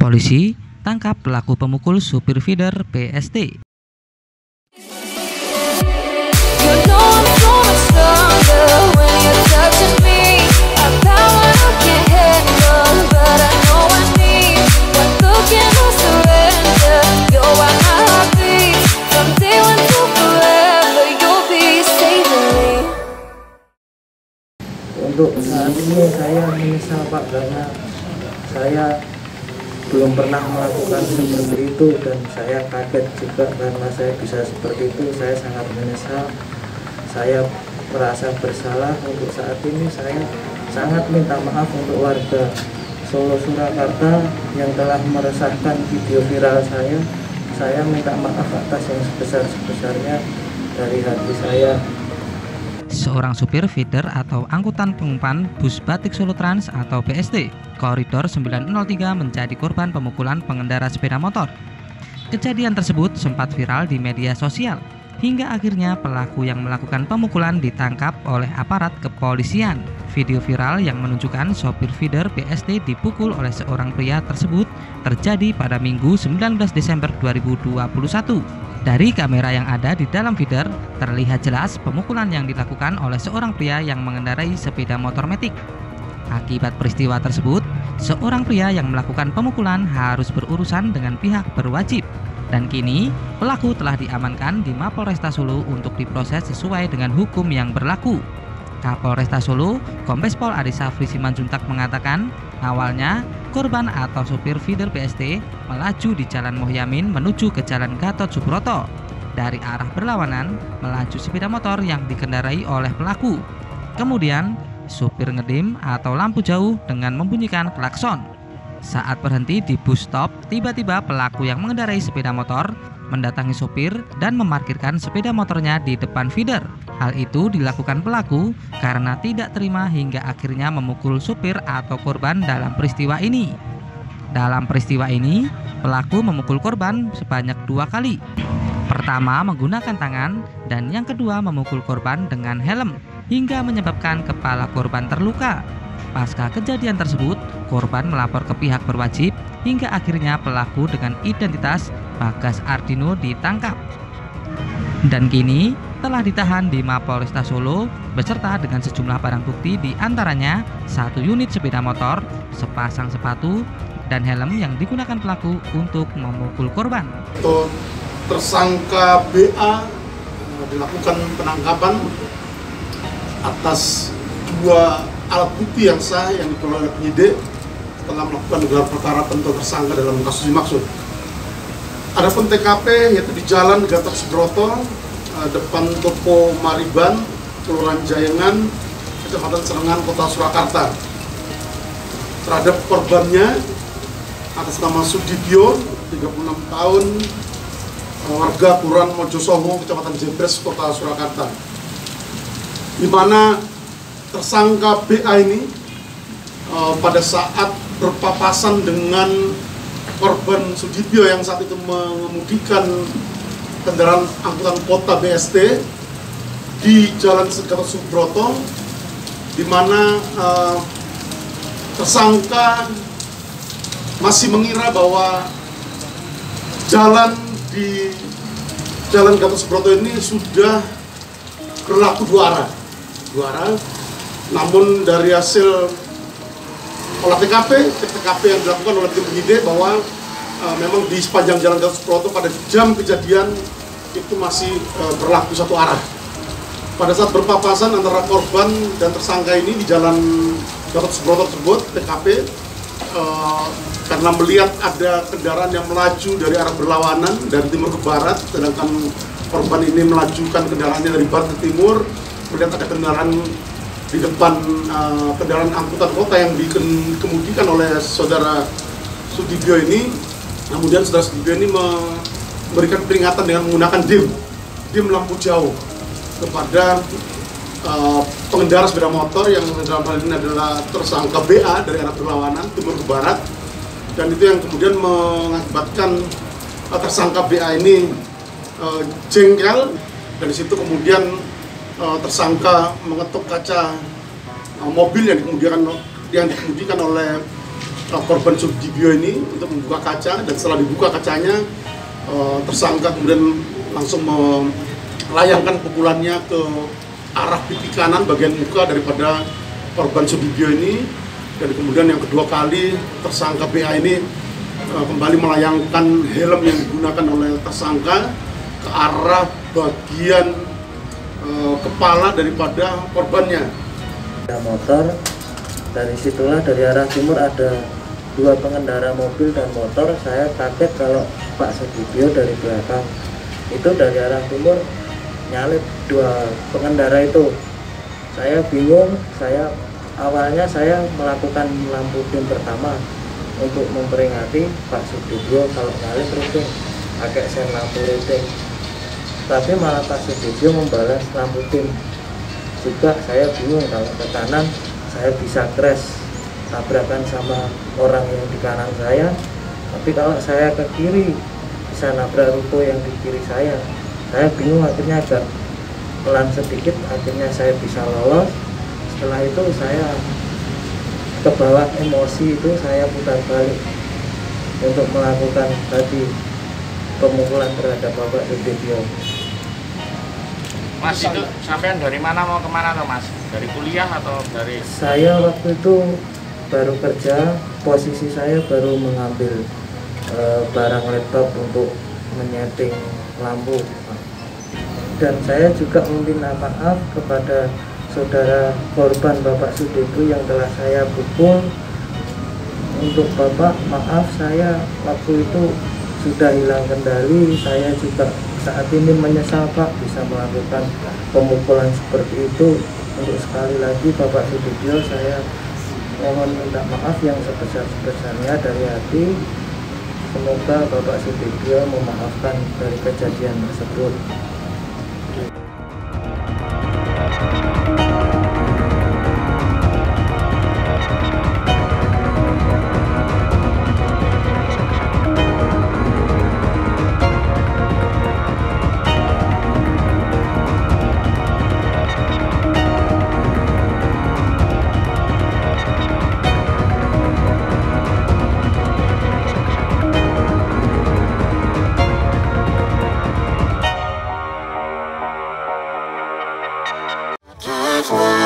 Polisi tangkap pelaku pemukul supir feeder BSD. Untuk saat ini saya menyesal Pak, karena saya belum pernah melakukan seperti itu dan saya kaget juga karena saya bisa seperti itu. Saya sangat menyesal, saya merasa bersalah. Untuk saat ini saya sangat minta maaf untuk warga Solo Surakarta yang telah meresahkan video viral saya. Saya minta maaf atas yang sebesar-sebesarnya dari hati saya. Seorang supir feeder atau angkutan pengumpan bus Batik Solo Trans atau BSD Koridor 903 menjadi korban pemukulan pengendara sepeda motor. Kejadian tersebut sempat viral di media sosial hingga akhirnya pelaku yang melakukan pemukulan ditangkap oleh aparat kepolisian. Video viral yang menunjukkan sopir feeder BSD dipukul oleh seorang pria tersebut terjadi pada Minggu 19 Desember 2021. Dari kamera yang ada di dalam feeder, terlihat jelas pemukulan yang dilakukan oleh seorang pria yang mengendarai sepeda motor metik. Akibat peristiwa tersebut, seorang pria yang melakukan pemukulan harus berurusan dengan pihak berwajib. Dan kini, pelaku telah diamankan di Mapolresta Solo untuk diproses sesuai dengan hukum yang berlaku. Kapolresta Solo, Kombes Pol Adi Safri Simanjuntak mengatakan, awalnya korban atau supir feeder BSD melaju di Jalan Mohyamin menuju ke Jalan Gatot Subroto. Dari arah berlawanan, melaju sepeda motor yang dikendarai oleh pelaku. Kemudian, supir ngedim atau lampu jauh dengan membunyikan klakson. Saat berhenti di bus stop, tiba-tiba pelaku yang mengendarai sepeda motor mendatangi sopir dan memarkirkan sepeda motornya di depan feeder. Hal itu dilakukan pelaku karena tidak terima hingga akhirnya memukul supir atau korban dalam peristiwa ini. Dalam peristiwa ini, pelaku memukul korban sebanyak 2 kali. Pertama menggunakan tangan dan yang kedua memukul korban dengan helm hingga menyebabkan kepala korban terluka. Pasca kejadian tersebut, korban melapor ke pihak berwajib hingga akhirnya pelaku dengan identitas Bagas Ardino ditangkap. Dan kini telah ditahan di Mapolresta Solo beserta dengan sejumlah barang bukti, di antaranya 1 unit sepeda motor, sepasang sepatu, dan helm yang digunakan pelaku untuk memukul korban. Tersangka BA dilakukan penangkapan atas 2 alat bukti yang sah yang diperoleh oleh penyidik setelah melakukan gelar perkara penentuan tersangka dalam kasus dimaksud. Adapun TKP yaitu di Jalan Gatot Subroto, depan toko Mariban, Kelurahan Jayangan, Kecamatan Serengan, Kota Surakarta. Terhadap korbannya atas nama Sudibyo, 36 tahun, warga Kelurahan Mojosongo, Kecamatan Jebres, Kota Surakarta. Di mana tersangka BA ini pada saat berpapasan dengan korban Sudibyo yang saat itu mengemudikan kendaraan angkutan kota BSD di Jalan Gatot Subroto, di mana tersangka masih mengira bahwa jalan di Jalan Gatot Subroto ini sudah berlaku 2 arah. Namun dari hasil olah TKP yang dilakukan oleh tim penyidik bahwa memang di sepanjang Jalan Gatot Subroto pada jam kejadian itu masih berlaku 1 arah. Pada saat berpapasan antara korban dan tersangka ini di Jalan Gatot Subroto tersebut, TKP karena melihat ada kendaraan yang melaju dari arah berlawanan dari timur ke barat, sedangkan korban ini melajukan kendaraannya dari barat ke timur, kemudian ada kendaraan di depan kendaraan angkutan kota yang dikemudikan oleh saudara Sudibyo ini. Kemudian saudara Sudibyo ini memberikan peringatan dengan menggunakan dim lampu jauh kepada pengendara sepeda motor yang dalam hal ini adalah tersangka BA dari arah berlawanan timur ke barat, dan itu yang kemudian mengakibatkan tersangka BA ini jengkel, dan di situ kemudian tersangka mengetuk kaca mobil yang dikemudikan oleh korban Sudibyo ini untuk membuka kaca, dan setelah dibuka kacanya tersangka kemudian langsung melayangkan pukulannya ke arah pipi kanan bagian muka daripada korban Sudibyo ini, dan kemudian yang kedua kali tersangka BA ini kembali melayangkan helm yang digunakan oleh tersangka ke arah bagian kepala daripada korbannya. Ada motor, dari situlah dari arah timur ada dua pengendara mobil dan motor. Saya kaget kalau Pak Sudibyo dari belakang itu dari arah timur nyalip dua pengendara itu. Saya bingung, awalnya saya melakukan lampu dim pertama untuk memperingati Pak Sudibyo kalau nyalip rinting, pakai sen lampu rinting. Tapi malah Pak Sudibyo membalas lampu dim juga. Saya bingung, kalau ke kanan saya bisa crash tabrakan sama orang yang di kanan saya, tapi kalau saya ke kiri bisa nabrak ruko yang di kiri saya. Saya bingung, akhirnya agak pelan sedikit, akhirnya saya bisa lolos. Setelah itu saya kebawa emosi, itu saya putar balik untuk melakukan tadi pemukulan terhadap Bapak Sudibyo. Mas, itu sampean dari mana mau kemana tuh Mas? Dari kuliah atau dari? Saya waktu itu baru kerja, posisi saya baru mengambil barang laptop untuk menyeting lampu, dan saya juga meminta maaf kepada saudara korban Bapak Sudibyo yang telah saya pukul. Untuk Bapak, maaf, saya waktu itu sudah hilang kendali. Saya juga saat ini menyesal Pak bisa melakukan pemukulan seperti itu. Untuk sekali lagi Bapak Sudibyo, saya mohon minta maaf yang sebesar-besarnya dari hati. Semoga Bapak Sudibyo memaafkan dari kejadian tersebut. Just one.